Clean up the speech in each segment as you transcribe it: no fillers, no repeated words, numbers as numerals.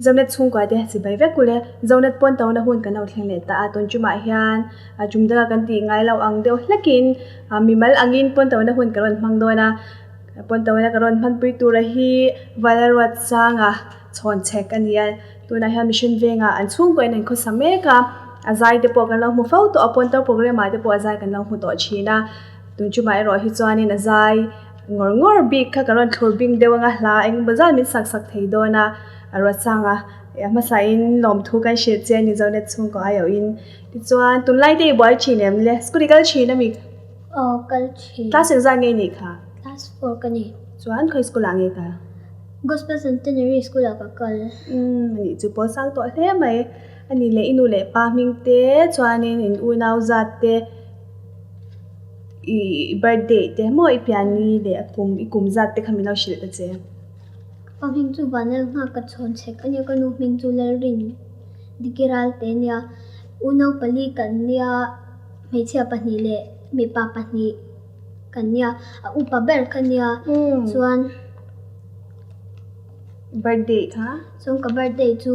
Zaunet chung kwa de si bai ve kule zaunet pon taw na hun kan au thleng le ta aton chuma hian a chumda kan ti ngai lo ang deuh hlekin mimal angin pon taw na hun karon hmang dona pon taw na karon hman pui tur hi valerwat changa chhon chek ania tuna hian mission venga an chung ko in kho sameka azai te po kan lo mu fau to apon taw program ai te po azai kan lo mu to china tun chuma ro hi chuanin azai ngor big kha karon thurbing dewanga hla eng bazal min sak thei dona aro changa masain lom thu kan she che ni zaunet chung ko ayo in ti chuan tunlai te boy chinem le school kal china mi kal chi class exam nge ni kha class 4 kani chuan khoi school ange ka gospel centenary school ka kal ni chu po sang to hle mai ani le inu le pa ming te chuanin in unau zat te I birthday te mo I piani le ikum zat te khamino shil ta che paming chu banal nga ka chon chek ania kanu ming chu lal rin dikiral te nia unau pali kan nia mechia pani le mi pa pani kan nia upa ber kan nia chuan birthday kha so ka birthday chu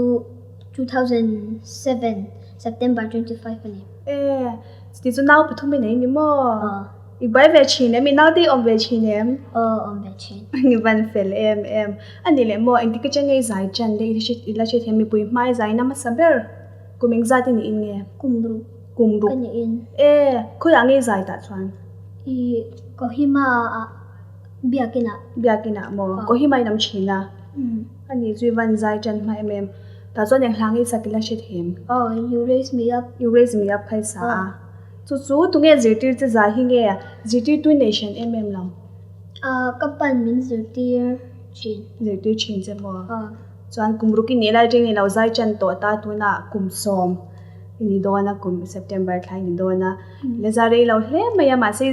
2007 September 25 ani ti chu naw pathum nei ni mo I bai ve chine mi naw ti om ve chinem om ve chin ni van fel em ani le mo eng ti ka changai zai chan de ila che themi pui mai zai na ma saber kuming zati ni in nge kumru kan in khoi ange zai ta chuan I kohima biakina mo kohima nam china ani zui van zai chan mai em ta chuan eng hlangi sakila che them you raise me up khai sa chu tunge zirtir che za hi nge zirtir tu nation lo kapan min zirtir chin che mo chuan kumru ki nela jeng lo zai chan to ta tuna kumsom ini dona kum September khai ni dona le zare lo hle maya ma se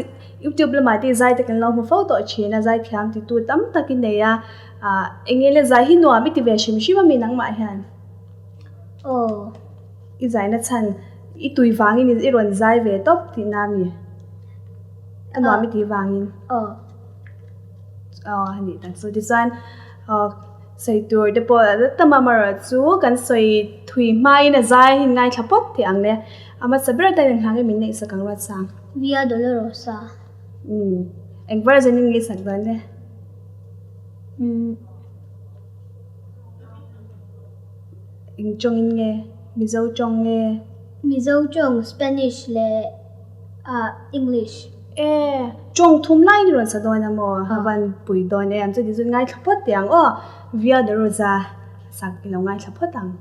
YouTube la ma ti zai te kan lo mu photo china zai thiam ti tu tam takin ne ya engele zai hi no ami ti ve shim shi ma mi nang ma hian I zai na chan I tui wangin I ron zai ve top ti na mi ano ami ti wangin hani ta so this one sei tur de po tamamar chu kan soi thui mai na zai hin ngai thapot ti angle ama sabra ta nang hange min nei sakang wa sang Via Dolorosa eng version in ngi sak dan le ing chong in nge Mizo chong Spanish le English chong thum lai ni ron sa dona mo haban pui don am chu di zu ngai thapot tiang via the rosa sak lo ngai thapot ang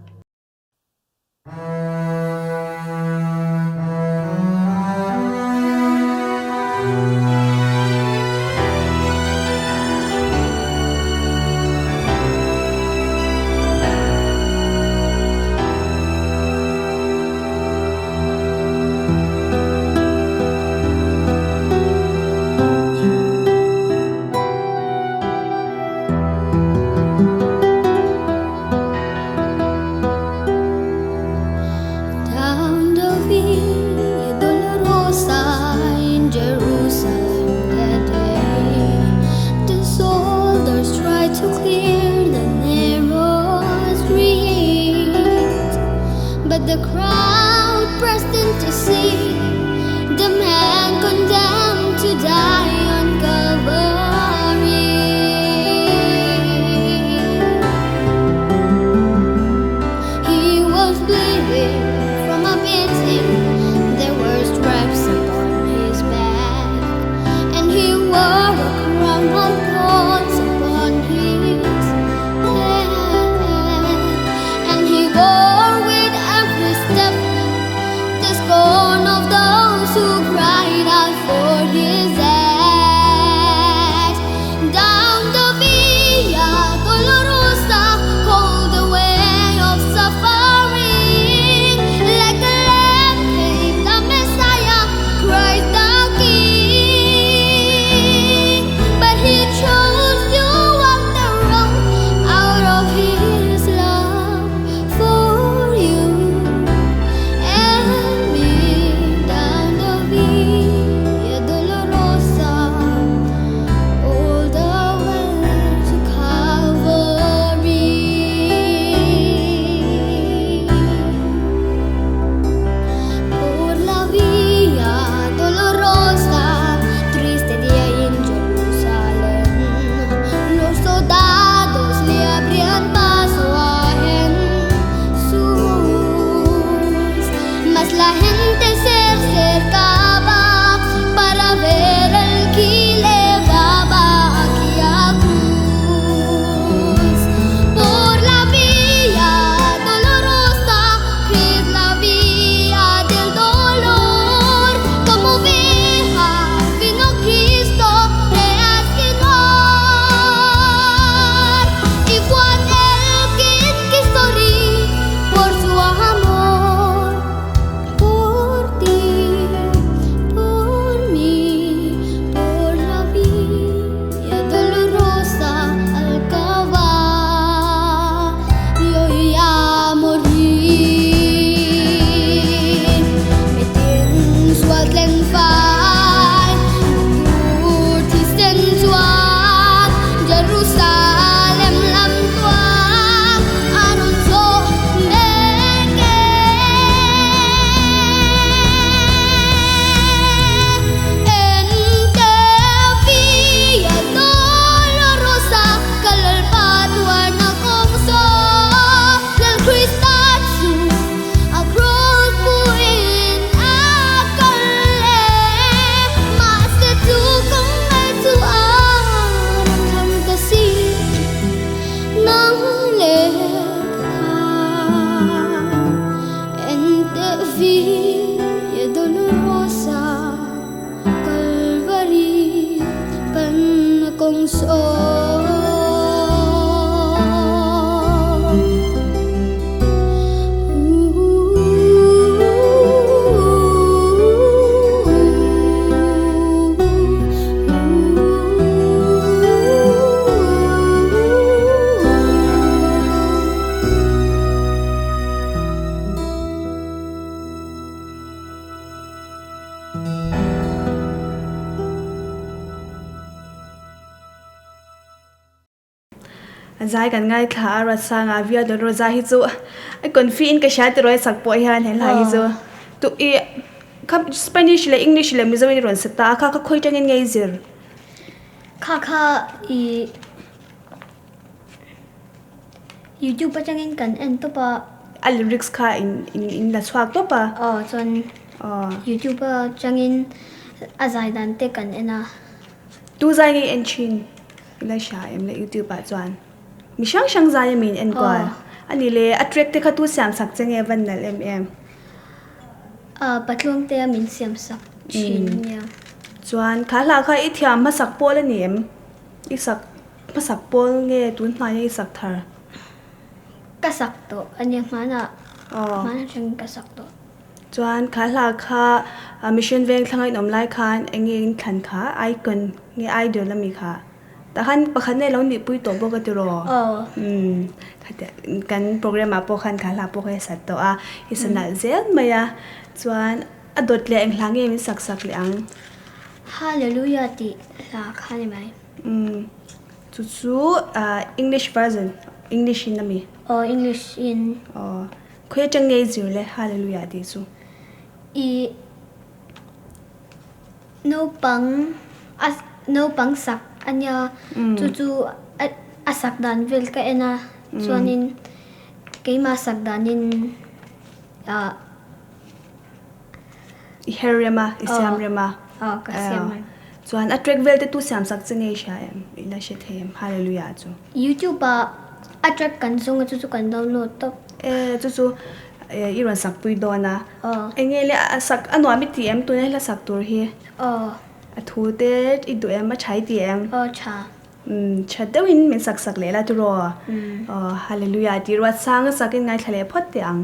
The crowd pressed in to see the man condemned to die on Calvary. He was bleeding from a beating. There were stripes upon his back, and he wore a crown of thorns upon his head, and he bore the scorn of the zai kan ngai thla ra sanga via do roza hi chu ai confin ka sha roi sak po hian he lai hi chu tu e kham Spanish le English le mi zawin ron sata kha ka khoi tangin ngai zir kha i YouTube pa changin kan en to pa a lyrics kha in la swak to pa chon YouTube pa changin azai dan te kan ena tu zai ngai en chin la sha em le YouTube pa chuan mi shang zai min en kwa ani le attract te kha tu sam sak chenge van nal em patluang te min siam sak chin ya chuan kha la kha I thiam ma sak pol ani em I sak ma sak pol nge tun hmai I sak thar ka sak to anya mana chang ka sak to chuan kha la kha mission veng thangai nom lai khan engin than kha icon nge idol ami kha ta han pakhan ne lo ni pui to bo ka ti ro khate kan program a po khan kha la po kha sat to a isana zel maya chuan adot le eng hlange mi sak sak le ang hallelujah ti la khani mai chu English version English in ami English in khoi chang ngai zir le hallelujah ti chu I no pang sak anya chu asak dan vel ka ena chuanin keima sak danin herema isiam rema ka siam chuan a track vel te tu siam sak changei sha em ila she them hallelujah chu YouTube a track kan zong chu kan download to chu iron sak pui dona engele sak anwa mi ti em tu ne la sak tur hi a thu te I du em ma chai ti em cha chadawin min sak sak le la tu ro hallelujah ti ro sang sakin ngai thale phot te ang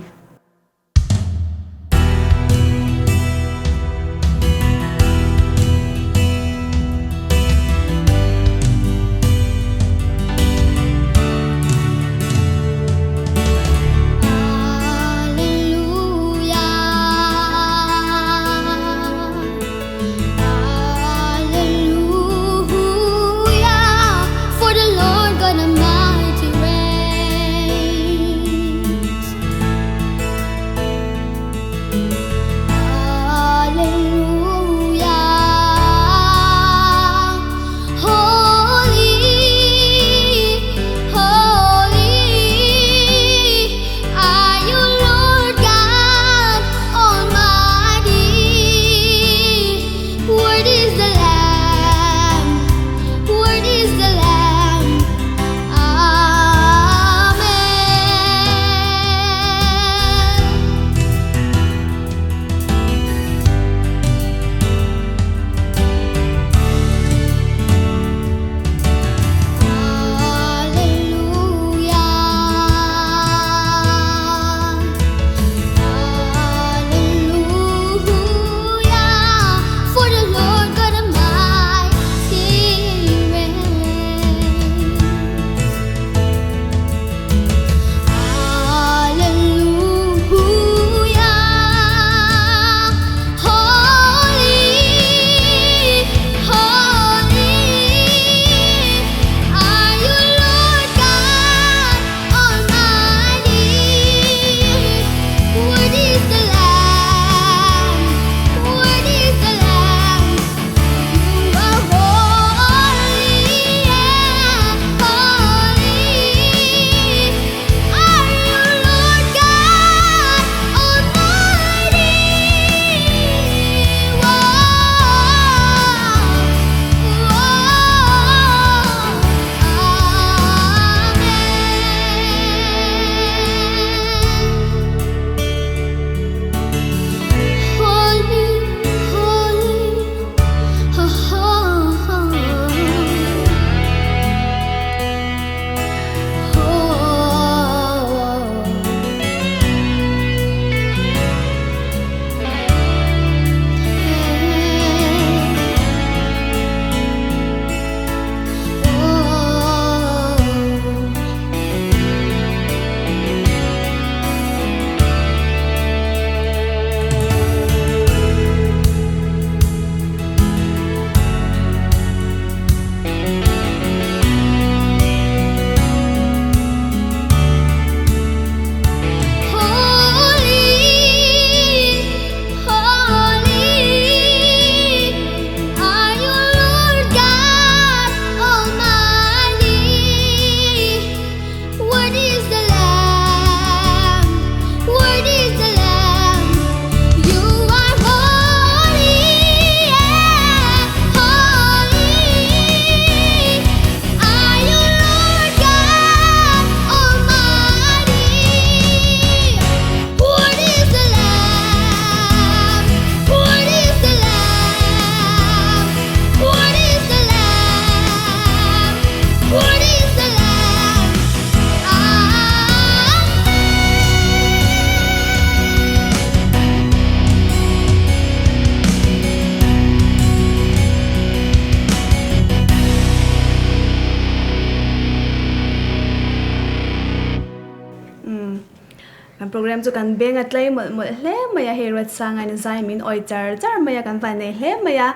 โปรแกรมจุกันเบงอัดเลยหมดเล่มายาเฮรัดสังอันใจมินออยจาร์มายากันไปในเล่มายา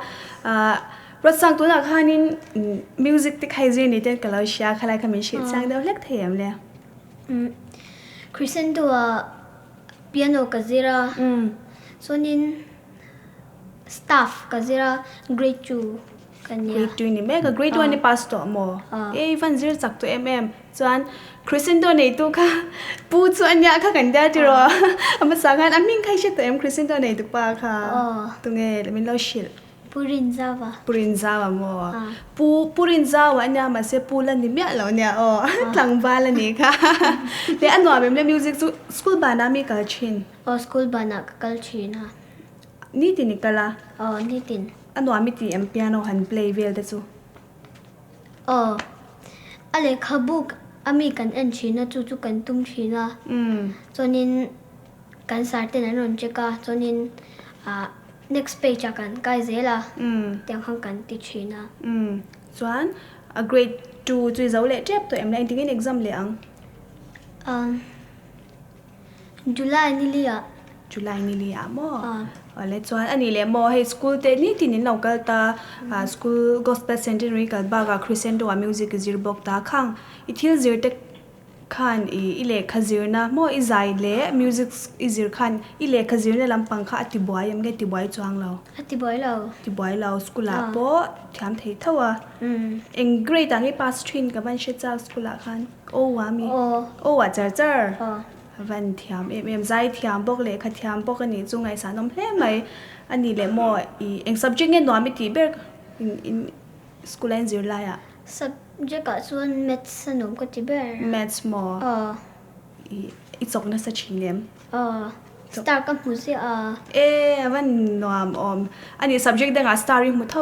รถสังตัวนักฮานินมิวสิกที่ใครเรียนนี่เต้นกับเราเชียร์ใครคำมินชิดสังเดียวเล็กเทียมเลยคริสเซนตัวเปียโนกับซิระส่วนนี้สตาฟกับซิระเกรดจูกันเนี่ย grade 2นี่แม่ก็ grade 1นี่ pass ตัวหมอวันซีร์จักตัวส่วนคริสเซนตัวในตัวค่ะปูส่วนเนี่ยค่ะกันได้ที่รอมาสังกันมินใครเชื่อตัวคริสเซนตัวในตัวป้าค่ะตัวเงี้ยมินเราเชื่อปูรินซาวะหมอปูรินซาวะเนี่ยมาเสียปูลันนี่เมียเราเนี่ยหลังบ้านแล้วนี่ค่ะเดี๋ยวอันว่าเป็นมิวสิกสคูลบ้านมีกัลชินสคูลบ้านกัลชินฮะนี่ตินิกละนี่ตินอันว่ามีตีเปียโนหันเพลย์เวลเดซูอะไรขบุกมีกันเอ็นชินะจู่ๆกันตุ้มชินะจนนินกันสาร์เตนันนนเจกาจนนินnext page กันใกล้เสร็จละเตียงห้องกันติดชินะส่วน grade 2จุยเจ้าเล่เจ็บตัวได้ทิ้ง exam เลยJuly นี่เลยมั้งเลยส่วนอันนี้เลยมอให้สกูลเตนี่ที่นี่เราก็ตาสกูล gospel centenary ก็บ้ากับคริสเตียนตัวมิวสิกจิรบอกตาข้างอีที่จิรเด็กขันอีเล็กขจิรนะมออีใจเล่มิวสิกอีจิรขันอีเล็กขจิรเนี่ยลำพังข้าอธิบายยังไงอธิบายจวงเราอธิบายเราสกุลละปอถามเทเท่าเองเกรดต่างให้ pass train กับมันเชื่อจ้าสกุลละขันโอ้ว่ามีโอ้ว่าเจอวันเทียมใจเทียมบอกเลยค่ะเทียมบอกกันนี่จุงไงสารน้ำเล่ไหมอันนี้เลยมอเอง subject เนี่ยหน่อยไม่ตีเบิกin school เรียนอะไรsubject ก็ส่วน maths สนุกกว่าที่เบิก maths มออีจกน่าจะชินเนี่ยstar กับหูสิวันหน่อยอันนี้ subject เด็ก star หูเท่า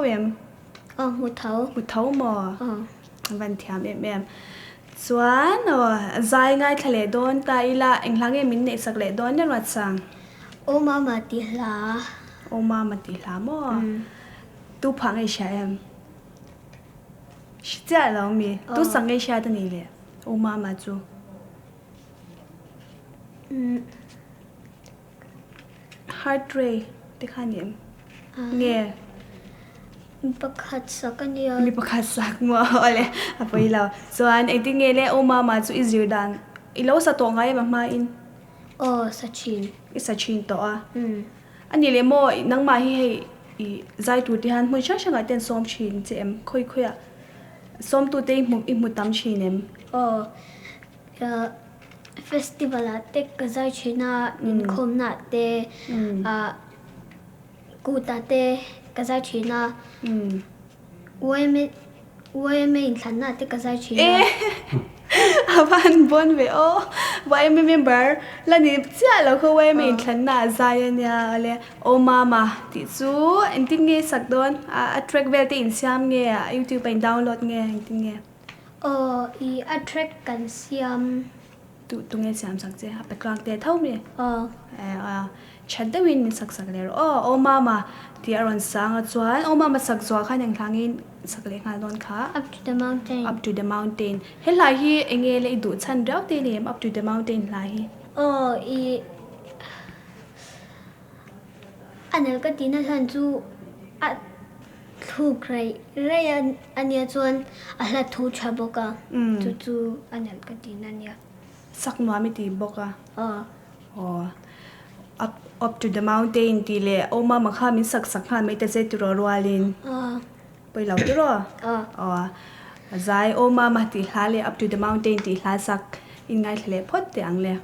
หูเท่ามอวันเทียมส่วนใจง่ายทะเลโดนตาอีละเอ็งหลังเอ็มินเนสักเลโดนเนี่ยรัดสังโอมามาติลาหมอตู้พังไอชายชิจ่าเรามีตู้สังไอชายตัวนี้เลยโอมาจูheart rate ที่ขันยังเงี้ยมีประคัดสักเนี่ยมีประคัดสักมั้งอะไรอะไปแล้วส่วนไอ้ที่เงี้ยเลยโอมาจูอิจิวดังอีเราสะตัวไงมาอินสัชินตัวอันนี้เลยโมนังมาให้ใจตัวที่หันมันช่างๆเต้นซ้อมชินเจมค่อยๆซ้อมตัวเต้นอีมุดตามชินเฟสติวัลเต็กก็ใจชินะอินคอมนาเตกูตาเตก็ใจชินะวันไม่อินทันนาเตก็ใจชินะวันบนเวอวันไม่ member แล้วนี่เจ้าเราคือวันไม่อินทันนาใจเนี่ยเลยโอมาติดซูอินทิ้งเงี้ยสักโดนattract เวลที่อินซ้ำเงี้ย YouTube ไปดาวน์โหลดเงี้ยอินทิ้งเงี้ยattract กันซ้ำตุงเงี้ยซ้ำสักเจ้าไปกลางเตะเท่ามั้ยฉันได้วินสักเลยโอมาที่อารอนสังจวนโอมาสักจวนขันยังทางอินสักเล็กงานโดนค่ะ up to the mountain เฮลาฮีเองเลยดูฉันเดาเตนี่ up to the mountain ลาฮีอันนั้นก็ดีนะฉันจูถูกไรอันนี้จวนอะไรถูกชาบกะจู่อันนั้นก็ดีนั่นเนี่ยสักหน่อยไม่ตีบกะup to the mountain ตีเลยโอมาข้ามิสักข้าไม่แต่เจตุรอรัวลินไปเหล่าตุรอใจโอมาตีหาเลย up to the mountain ตีหาสักอินไงทะเลพอดเตียงเลย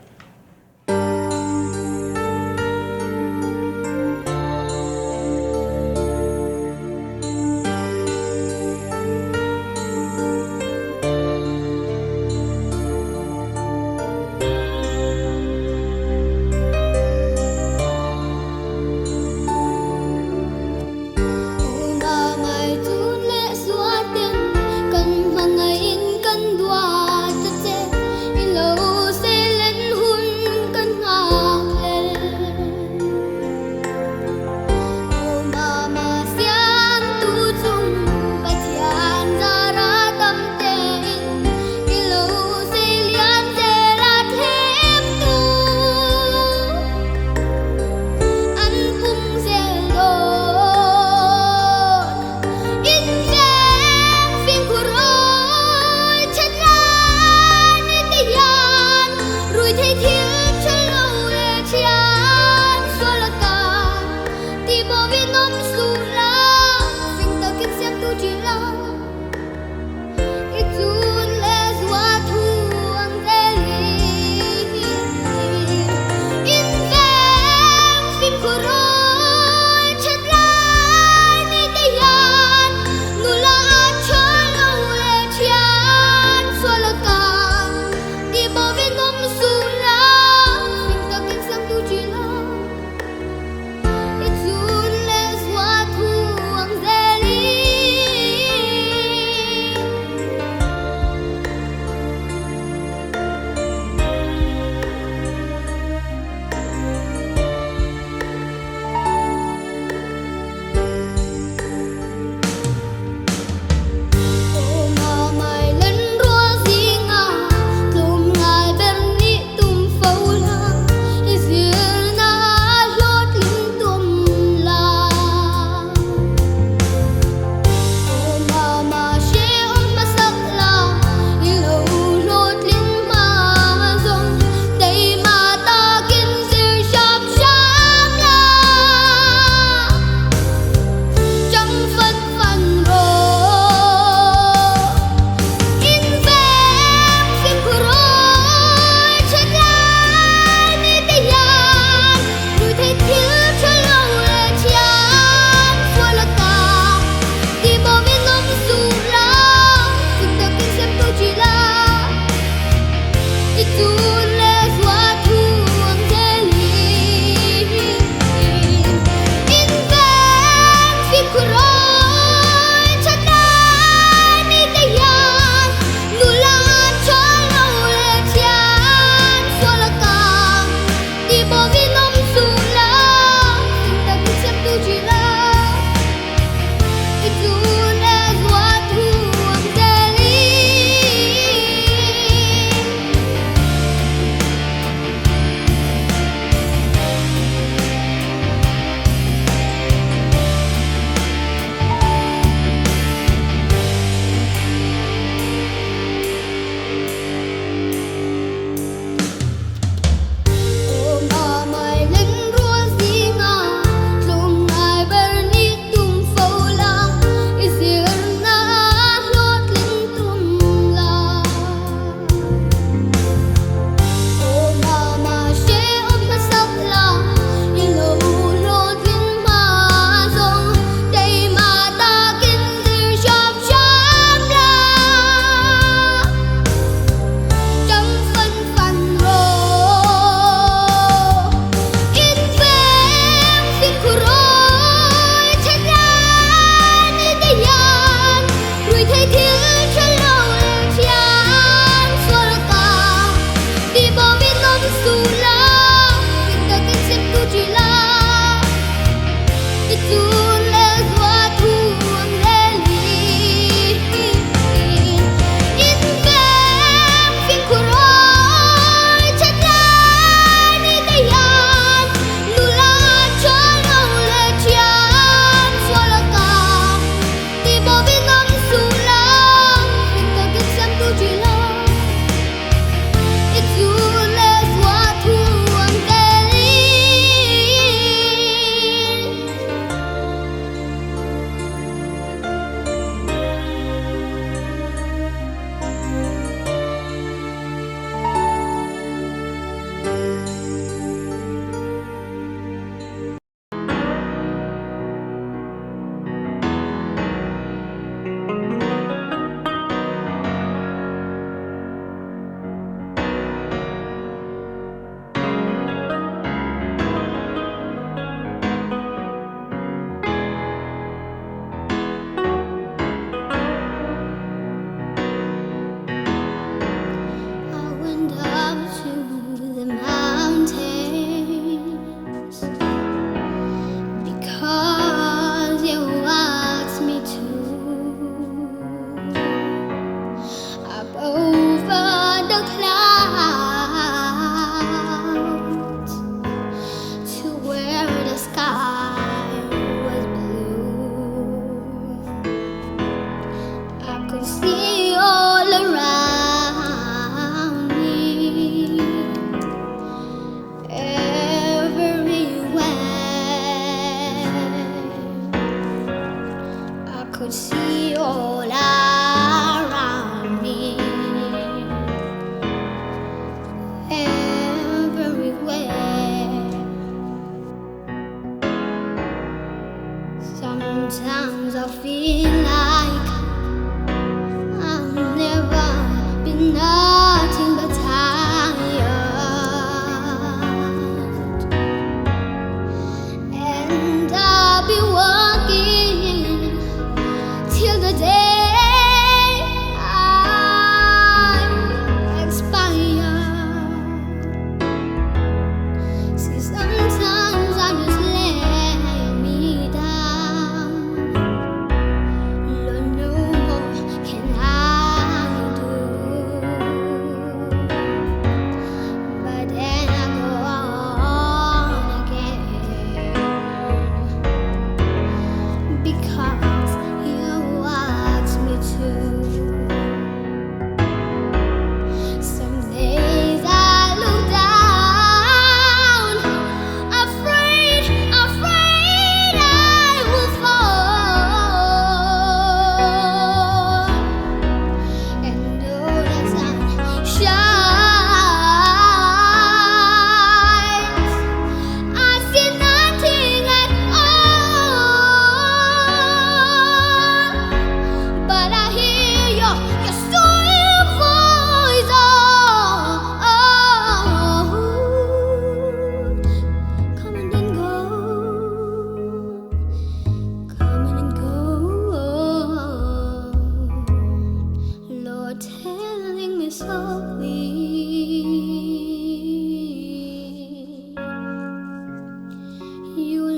You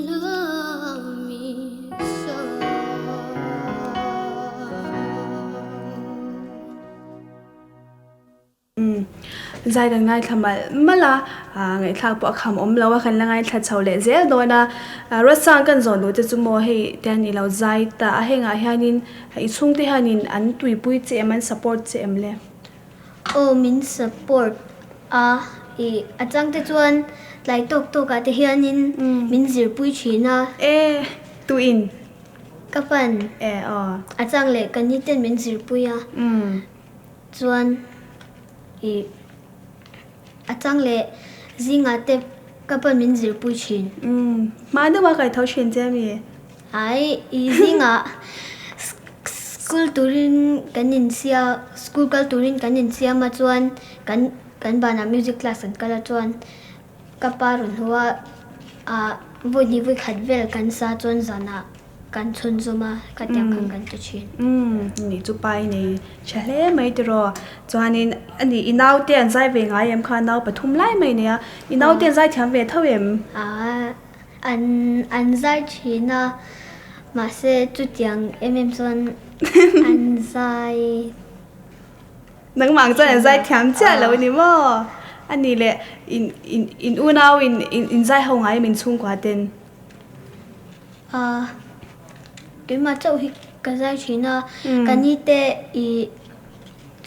love me so. Zai dan ngai thamal mala ngai thak po kham om lawa khan la ngai tha chawle zel dona rasang kan zon do te chumo hei te ni lo zai ta a henga hianin i chung te hanin an tui pui che man support che emle Min support achang te chuan lai tok ate hianin min zir pui china tu in kapan achang le kan ni ten min zir pui chuan achang le zinga te kapan min zir pui chin ma da wa kai thau chen je mi zinga school turin kanin sia ma chuan kan bana music class an kala chuan kaparun huwa voi ni voi khat vel kan sa chuan zana kan chun zoma katyang kan tu chin ni chu pai ni chale mai tro chuanin ani inau te an zai ve ngai em kha nau pathum lai mai ne inau te zai thiam ve thawem an zai china ma se chu tiang chuan an zai nang mang chuan an zai thiam cha lo ni mo ani le in unau in zai ho ngai min chung kwa ten cái mà châu hi cái giải trí na cái ní te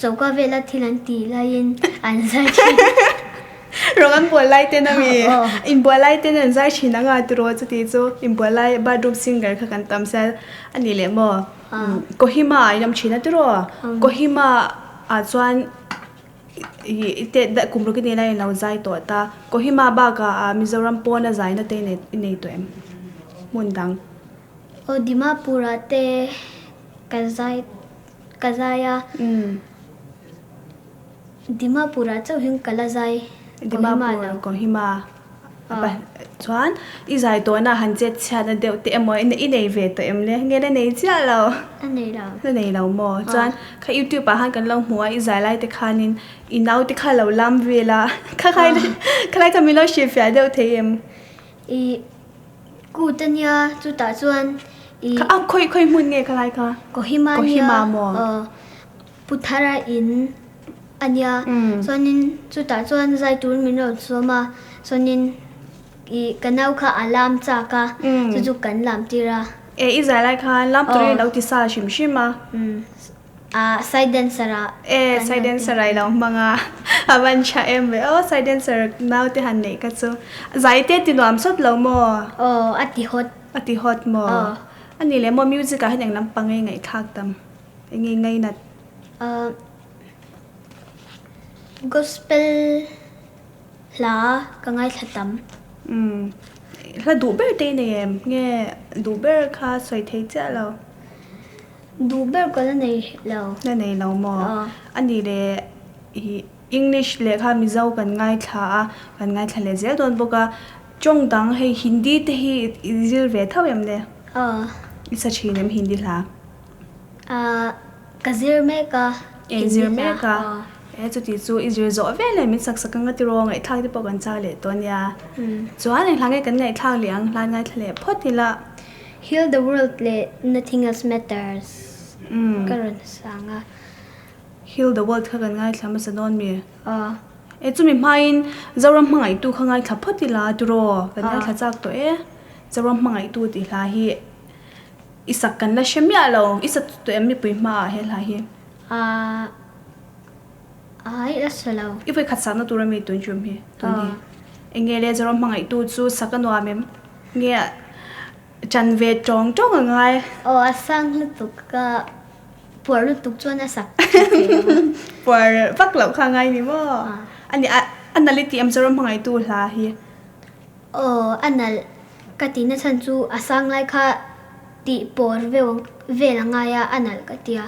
châu qua về là thì lần tì là yên anh giải trí rồi anh bùa lại tên là mi in bùa lại tên anh giải trí na ngài từ rồi cho tí cho in bùa lại bedroom singer khá cần tâm sẽ anh đi lấy mò có hi mà nhắm trí na từ rồi có hi mà chuan te da kumro ki nei lau zai to ta ko hi ma ba ka Mizoram pona zai na te nei to em mun dang Dimapura te kazaya Dimapura châu hình kalazai Dimapura ko hima apa chuan i zai to na han jet cha na deu te mo in nei ve to em le nge le nei cha lo nei lo mo chuan kha YouTube pa han kan long hua i zai lai te khanin i nau te kha lo lam ve la kha khai ka mi lo shi fa deu the em ku tanya chu ta chuan ka khoi mun nge khalai kha Kohima mo puthara in anya sonin chu ta chuan zai tur min ro choma sonin kanau kha alam cha ka chu kan lam tira i zai lai kha lam tur lo ti sa shim ma side dancer side dancer ai lo manga avan cha em ve side dancer now te han nei ka chu zai te ti nom sot lo mo ati hot mo ani le mo music a hanang lam pangai ngai thak tam ngai na gospel la kangai thatam la du ber te ne em nge du ber kha soi thei cha lo du ber ko la nei lo mo ani le English le kha mi zau kan ngai thla le zel don boka chong dang hei Hindi te hi zil ve thawem ne isa chinem Hindi la kazir me ka chu ti chu izir zo vele mi sak nga ti ro ngai thak ti po kan cha le ton ya chuan ai hlangai kan ngai thak liang hlan ngai thle photila heal the world le nothing else matters karon sanga heal the world kha kan ngai thlam sa don mi chumi main zoram mangai tu khangai thla photila tu ro kan ngai thla chak to zoram mangai tu ti hla hi isak kan la shemya lo isa to em mi pui ma he la hi ai la salo ifoi khatsa na tur mi tun chum hi to ni engele zoram mangai tu chu sakanwa mem nge chan ve tong ngai asang lu tu ka por lu tu chuan asak por pak lo kha ngai ni mo ani anality am zoram mangai tu hla hi anal katina chan chu asang lai kha ti por ve la nga ya anal katia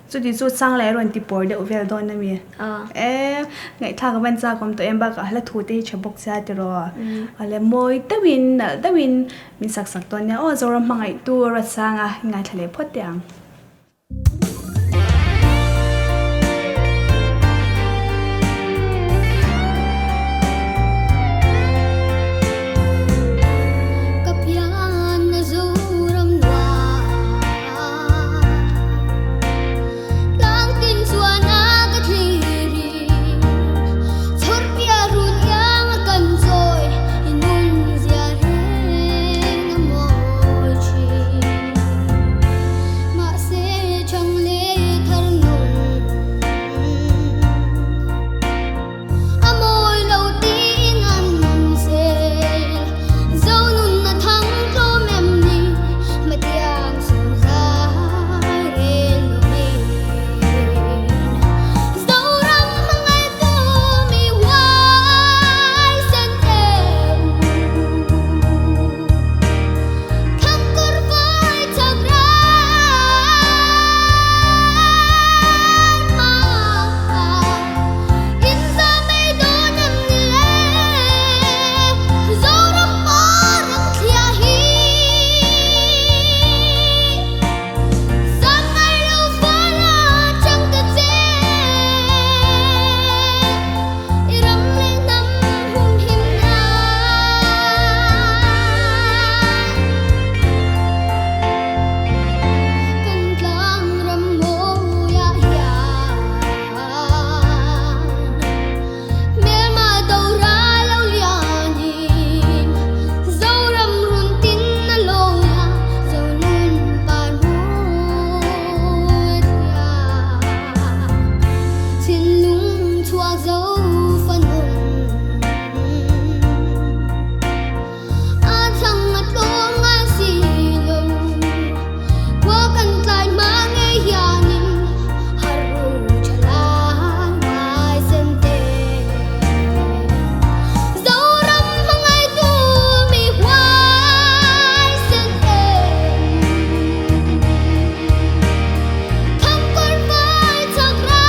chu di chu sang lai ron ti por de vel don na mi ngai tha ka ban cha kom to em ba ka hla thu te chabok cha te ro ale moi tawin min sak ton ya zoram mangai tu ra sanga ngai thale photyang xin lung chua dấu phân hồn a thăng ngắt lông a xì lâu qua cần lại mang nghe ya nín haru chala mai sen te dấu râm mang ai tu mi hoài sen te thăm con vai chắc ra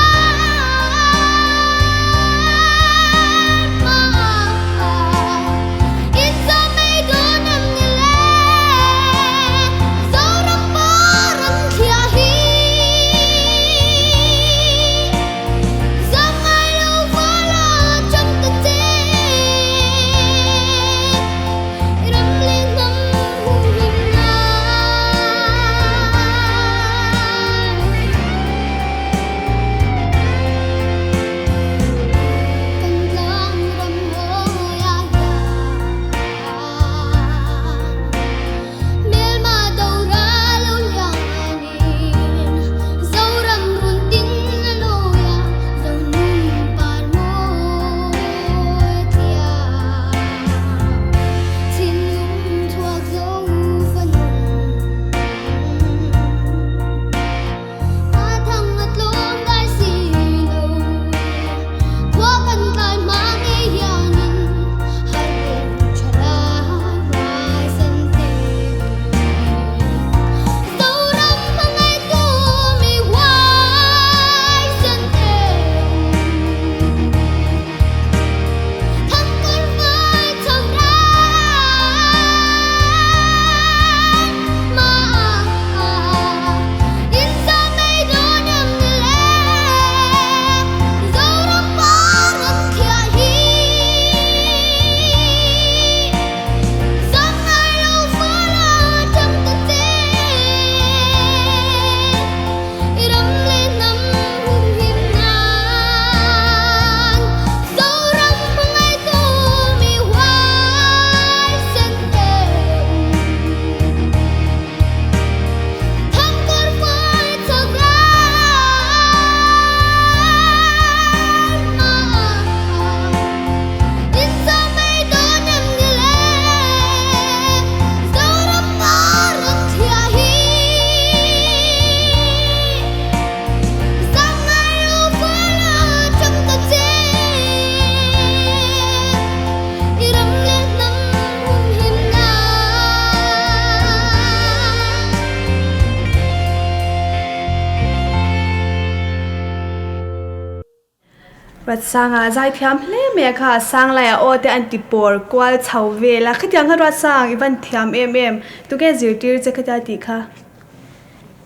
Rat sang a zai thiam hle me kha sang la ya o te antipor kwal chau ve la khatiang ha rat sang iban thiam em tu ke zirtir che khata ti kha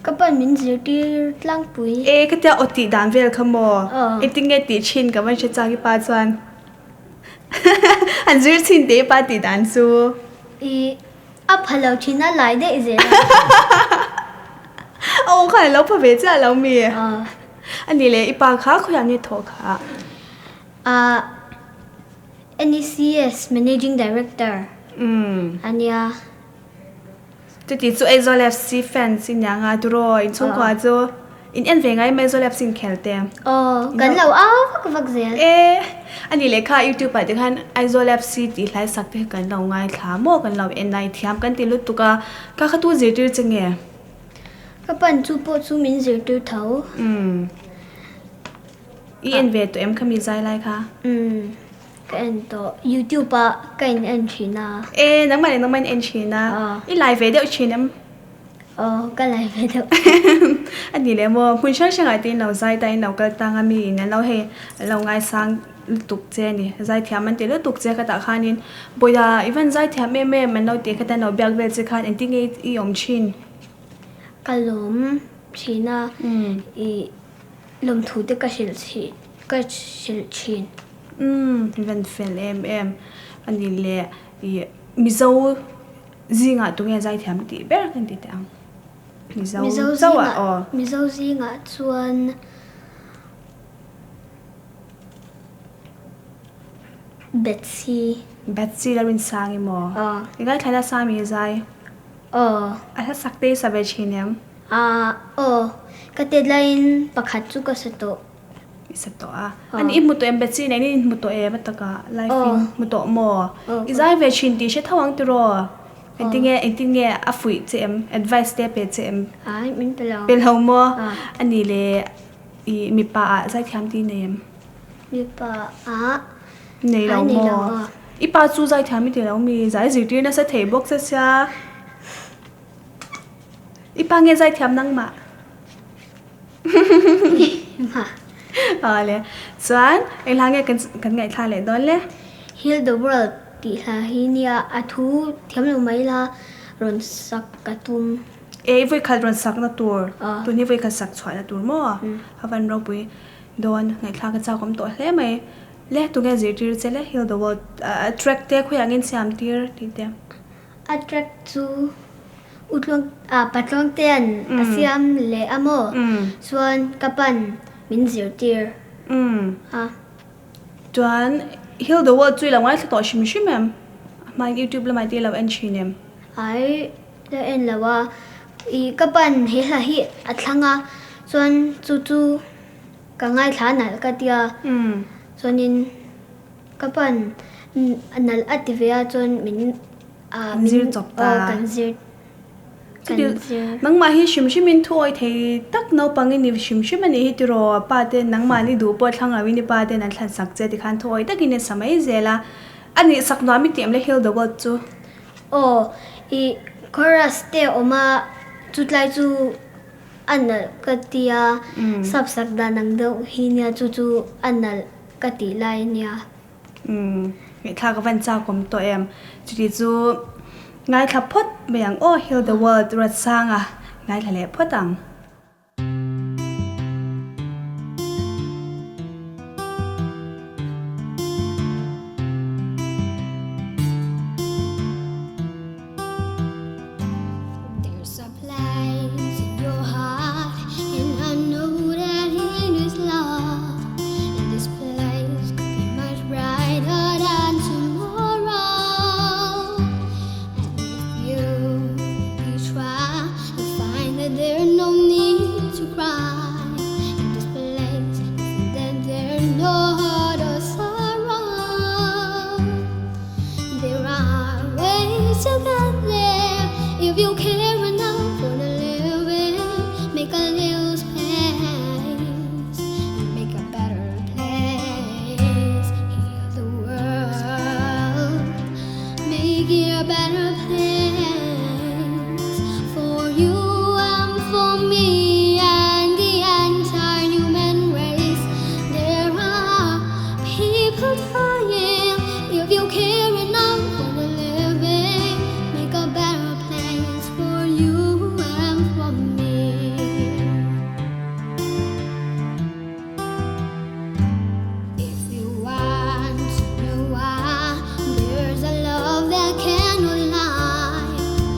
các bạn mình giữ đi lang bụi e khatia oti dan vel khamo eting e ti chin ka man che cha ki pa chuan an zir chin te pa ti dan chu e ấp hello china lại đấy gì o khai lo pha ve cha lo mi anh đi le ipa kha khoyam ni tho kha NECS Managing Director Ania tu ti chu Azolep si fan sin ya nga dro in chung kwa chu in en ve ngai me Azolep sin khel te kan lo ao ka vak zel e ani le kha YouTube pa de khan Azolep si ti hlai sak te kan lo ngai thla mo kan lo en nai thiam kan ti lu tu ka khatu zirtir chenge các bạn chu po chu min giữ tư thấu en ve to em khami zai lai kha cái anh to YouTube à cái anh China e nang man en china i live ve de chinam cái này phải được anh đi lên mua phun sáng sáng ngày tin nấu dai tay nấu cái tang ami nên nấu he nấu ngay sang tục chế nè dai thiam anh tiền tục chế cái tạ khan in bây giờ even dai thiam em mình nấu tiền cái ta nấu bạc về chế khan anh tiếng cái yom chin cái lồng China i lồng thủ được cái chin even fel em anh đi lên mi dâu gì ngã tụi nghe dai thiam tí bé cái tí tang mi dâu gì ngã chuan Betsy là bên sang em cái cái là sang mi dai anh sắc tê sa về chin em cái deadline pakhat chu ka sa to isa to a ani mu to em be chi nei ni mu to e bataka life in mu to mo izai ve chin ti she thawang ti ro entinge a fui chem advice te pe chem ai min pelo pel ho mo ani le I mi pa a zai thiam ti nem mi pa a nei lo mo I pa chu zai thiam mi ti lo mi zai zir ti na sa thei box sa sia I pa nge zai thiam nang ma ma le chuan ei lange kan ngai thla le don le heal the world ti la hi nia athu thiam lo mai la ron sak katum e voi khal ron sak na tur tu ni voi khal sak chhai na tur mo havan ro pui don ngai thla ka cha kom to hle mai le tu nge zir tir che le heal the world attract te khoyang in siam tir ti te attract to utlong patlong ten asiam le amo chuan kapan min zir tir chuan heal the world chui lawai thla to shim shim em mai YouTube la mai ti lo en chinem ai le en lawa I kapan he la hi athlanga chuan chu ka ngai thana ka tia chuanin kapan anal ativea chuan min zir chop ta kan zir nang ma hi shim shim in thoi thei tak no pangi ni shim shim ani hi ti ro pa te nang ma ni du po thlang awi ni pa te nan thlan sak che ti khan thoi takin samai zela ani sakno mi tem le heal the world chu I chorus te oma chutlai chu anal katia subsak da nang do hinia chu anal kati lai nia ngai thla ka van cha kom to em chi chu ngai thla phot meyang heal the world rat sanga ngai thla le photang If you care enough for the living, make a little space and make a better place. Heal the world, make it a better place for you and for me and the entire human race. There are people dying. If you care enough for the living, make a better place for you and for me. If you want to know why, there's a love that cannot lie.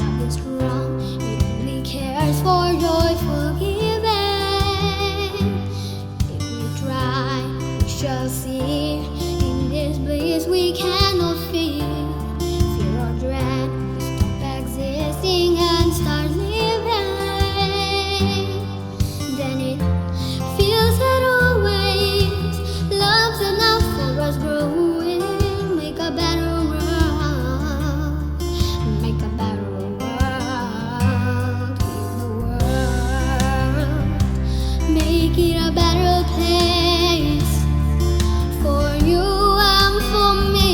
Love is strong, it only cares for joyful giving. If we try, we shall see. In this bliss we cannot feel fear or dread. Stop existing and start living. Then it feels that always love's enough for us growing. Make a better world. Make a better world. Heal the world. Make it a better place for you and for me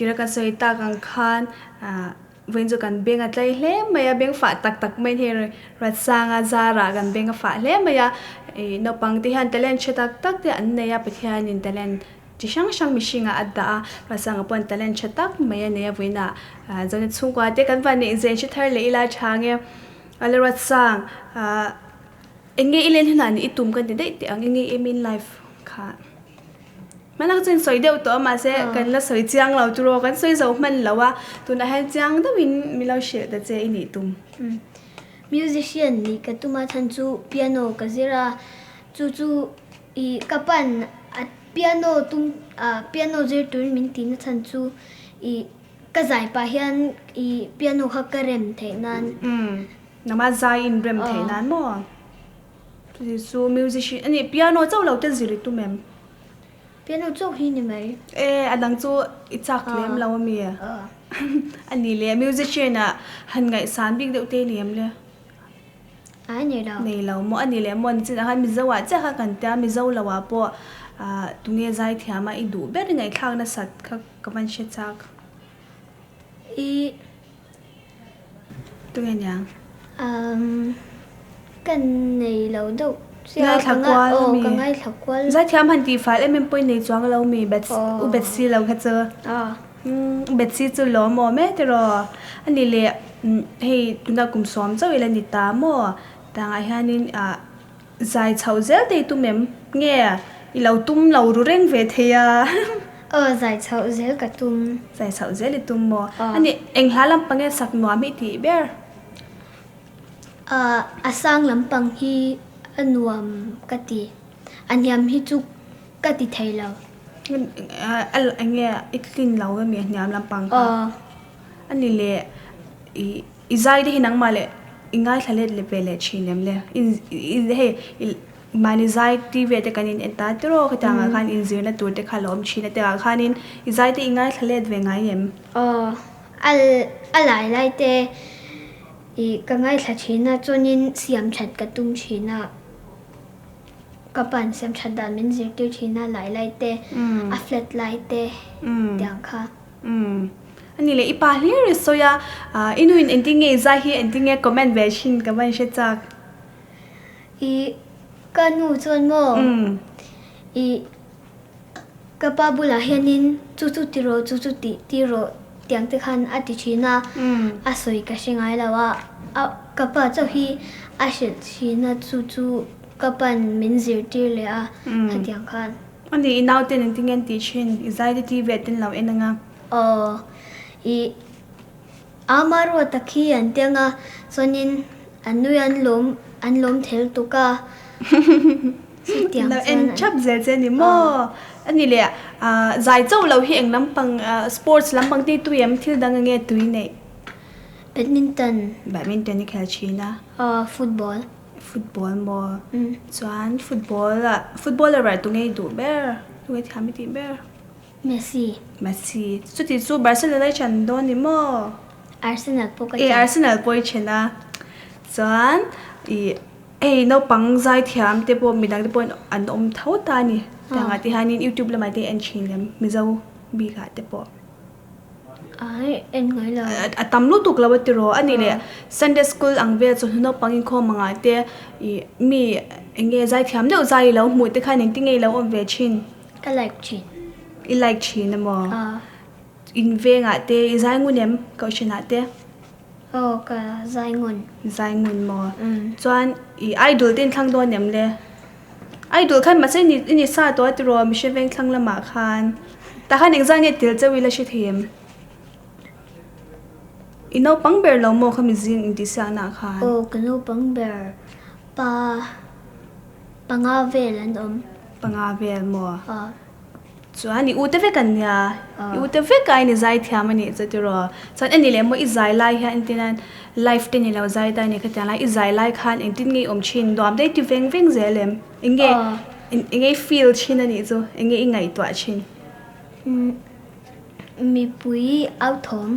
tira kan soi ta kan khan wen zo kan benga tlai hle maya beng fa tak tak mai he rat sanga zara kan benga fa hle maya no pang ti han talent che tak tak te an ne ya pathian in talent chi shang shang mishinga adda rat sanga pon talent che tak maya ne ya voina zone chungwa te kan van ne zen chi thar le ila change ala rat sang enge ilen hinan itum kan de te ang enge emin life kha manak chen soi deu to ma se kan la soi chiang lo tu ro kan soi zo man lawa tu na han chiang da win mi lo she da che ini tum musician ni ka tuma than chu piano ka zira chu chu I kapan at piano tung piano zir tur min tin than chu I ka zai pa hian I piano ha ka rem the nan nama zai in rem the nan mo tu su musician ani piano chau lo te ziri tu mem piano chau hi ni mai adang chu ichak lem lo mi ani le musician han ngai san big deu te lem le ai nei lo mo ani le mon chin han mi zawa cha kha kan ta mi zo lawa po tunge zai thiama I du ber ngai thang na sat kha kaman she chak I tunge nya kan nei lo do ngai thakwal mi ka ngai thakwal zai thiam han ti file em point nei chuang lo mi bet u bet si lo kha cha bet si chu lo mo me te ro ani le hei tuna kum som chaw ila ni ta mo ta ngai hanin zai chau zel te tu mem nge I lo tum lo ru reng ve theya zai chau zel ka tum zai chau zel tum mo ani eng halam pange sak no mi ti ber asang lampang hi anuam kati anyam hi chu kati thailo al ange itlin lo ga mi nyam lampang ani le I zai de hinang male ingai thale le pele chinem le in he mani zai ti ve te kanin enta tro khatanga khan in zir na tur te khalom china te khanin izai te ingai thale ve ngai em alai lai te I ka ngai thla china chonin siam that ka tum china kapan siam that dan min zir tu china lai te a flat lai te tiang kha ani le ipa here soya inuin ending e za hi ending e comment version ka ban she chak I kanu chon mo I kapabula hianin chu tiro tiang te khan ati china asoi ka singai lawa kapa chaw hi a shet china chu kapan min zir tir le a hatiang khan ani inaw ten ending en ti chin izai de ti ve ten lo enanga I amaru takhi antenga sonin anuyan lom thel tuka na en chap zel chen ni mo ani le zai chau lo hi eng lampang sports lampang ti tu em thil dang nge tui nei badminton ni khel china football mo chuan footballer right tu ngei du ber tu ngei thami ti ber Messi chu ti chu Barcelona chan do ni mo Arsenal poka Arsenal poi chena chuan no pang zai thiam te po midang te po an om thau ta ni tanga ti hanin YouTube la mai te en chingam mizo bi ga te po ai en ngai la atamlu tuk la ti ro ani le Sunday school ang ve chu no pangin kho manga te mi enge zai thiam deu zai lo mu te khanin ti ngei lo om ve chin ka like chin I like chin mo in ve nga te zai ngunem ko china te ka zai ngun mo chuan idol ten thang do nem le idol khan ma se ni sa to ti ro mi sheveng thang lama khan ta khan exam nge til chawi la shi them ino pangber lo mo khami jing di sa na khan kanu pangber panga vel mo chuan I utave kan ya utave kai ni zai thiamani chatiro chan ani le mo I zai lai ha intinan life te ni lo zai ta ni khata lai I zai lai khan intin ngi om chin dom dei ti veng zelem inge feel chin ani zo inge ingai to chin mi pui au thom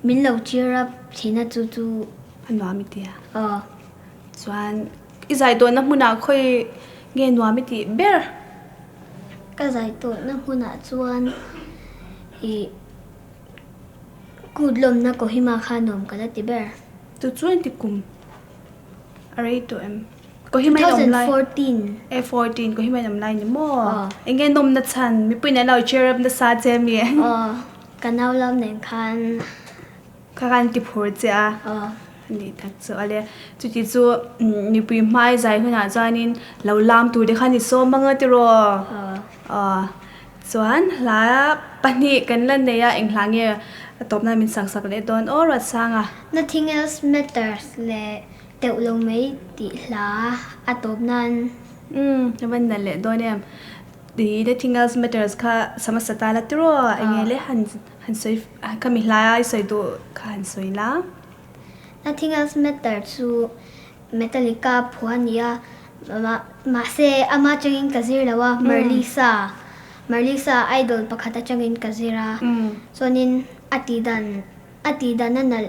min lo cheer up china chu anwa mi tia chuan I zai to na hmuna khoi nge nuam ti ber ก็ใจตัวน้ำหุ่นชวนกูดลมนะก็หิมาขานมกันแล้วติเบอร์ tu chuan ti kum are to em ko hi mai nom lai 2014 A14 ko hi mai nom lai ni mo enge nom na chan mi puina lau cherab na sa chem ye กันเอาลำหนึ่งคัน ka kan ti phur cha อ๋อ ni thak chu ale chu ti chu ni pui mai zai huna chanin lo lam tu de khan ni so manga ti ro chuan la pani kan lan ne ya eng hlang ye top na min sak sak le don or wa sanga Nothing else matters และเตวลงไม่ติลาอะตบนั้น วันนั้นแหละด้วยเนี่ยดีได้ทิ้งเอาสมัยเดอร์สค่ะสมัยสตาร์ละตัวเองเลยหันสวยก็มีหลายสวยดูค่ะหันสวยละ Nothing else matters ซูเมทัลลิกาพวกนี้มาเซอามาจังอินกาซิระว่าเมอร์ลิซาไอดอลปักขัดจังอินกาซิระส่วนนี้อดีดันนั่นน่ะ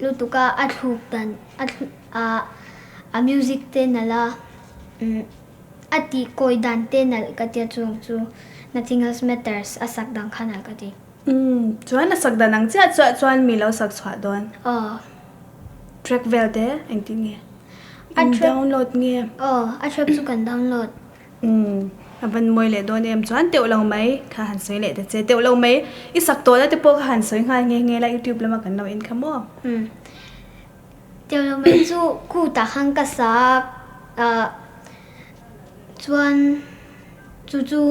รู้ตุกาอัดฮูกดันมิวสิกเต้นน่ะละอดีโกยดันเต้นน่ะก็จะจงจู Nothing else matters อาศักดังขนาดก็ดีชวนสักดานังเจ้าชวนมีเราสักสวดด้วยtrack well เด้เองที่เนี่ยดาวน์โหลดเนี่ยอัดทริปสุกันดาวน์โหลดวันมวยเลยด้วยเนี่ยชวนเตียวเราไหมค่ะหันสวยเลยแต่เตียวเราไหมอีสักตัวแล้วจะพวกหันสวยงานเงี้ยแล้ว YouTube แล้วมากันเราเองค่ะมั่วเดี๋ยวเราไม่จูคู่ตาหังกษักชวนจู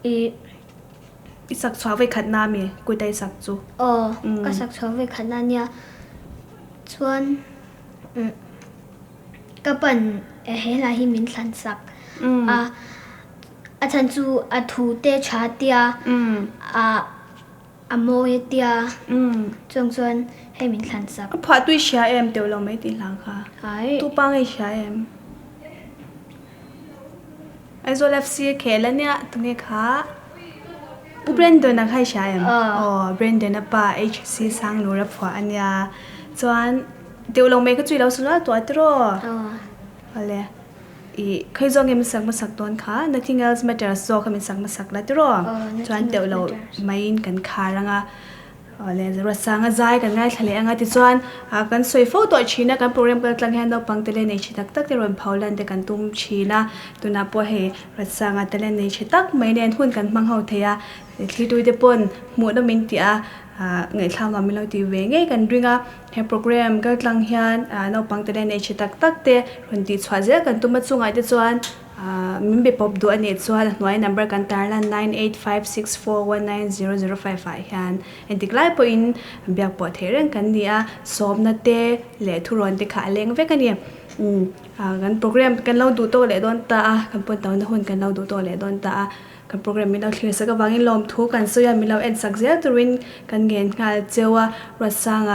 อีสักสวาไว้ขัดน้ำมีกูได้สักจูกษักชอบไปขนาดเนี้ยชวนก็เป็นเฮลาฮิมินสันสักอาจารย์จูอาทูเตชาเตียโมยเตียจงชวนให้มินสันสักพอตุยเชียเอ็มเตียวเราไม่ตีหลังค่ะตุปังไอเชียเอ็มไอโซเลฟซีเคแล้วเนี่ยตรงนี้ค่ะผู้เบรนเดอร์นักให้เชียเอ็มเบรนเดอร์นับป่า HC สร้างรู้รับผัวอันยาส่วนเตียวเราไม่ก็จุยเราสุดละตัวตัวอะไรเคยจองเงินมาสักตอนค่ะ Nothing else matters จองเงินมาสักละตัวส่วนเตียวเราไม่อินกันค่ะรังอะไรจะรักษาง่ายกันง่ายทะเลง่ายที่ส่วนกันสวยโฟตัวชีนะกันโปรแกรมกันกลางแห่งเราปังเตเลในชิตักที่เราเผาลันแต่กันตุ้มชีนะตัวนับว่าให้รักษาง่ายเตเลในชิตักไม่เน้นหุ้นกันมังเฮาเทียที่ดูได้ปนหมดน้ำมินเตียเงยทางเราไม่เราตีเวงง่ายกันด้วยให้โปรแกรมกันกลางแห่งเราปังเตเลในชิตักเตะคนที่สวาเจกันตุ้มมาส่งง่ายที่ส่วนมินเบปอบดูอันนี้ส่วนหน่วย number กันตาลัน9856419005ฮันเอ็นติกไลปอินเบียปอดเทเรื่องกันเนี่ยสอบนัดเตะเละทุรนติขาเล้งเวกันเนี่ยกันโปรแกรมกันเราดูโตเละดอนตากันปนตาหุ่นกันเราดูโตเละดอนตากันโปรแกรมมีเราเคลียร์สักวางinลมทุกันส่วนมีเราเอ็นสักเสียตัววินกันเงินงานเจ้ารัสาง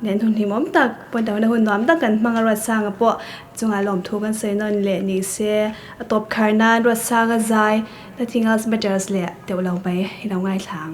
เน้นทุนที่มั่มตักปนตาหุ่นน้อมตักกันมังรัสางปะจงอารมณ์ทุกันเสียนนเละนี่เสียตบคาร์นานรัสางใจNothing else matters เละเดี๋ยวเราไปเราง่ายทาง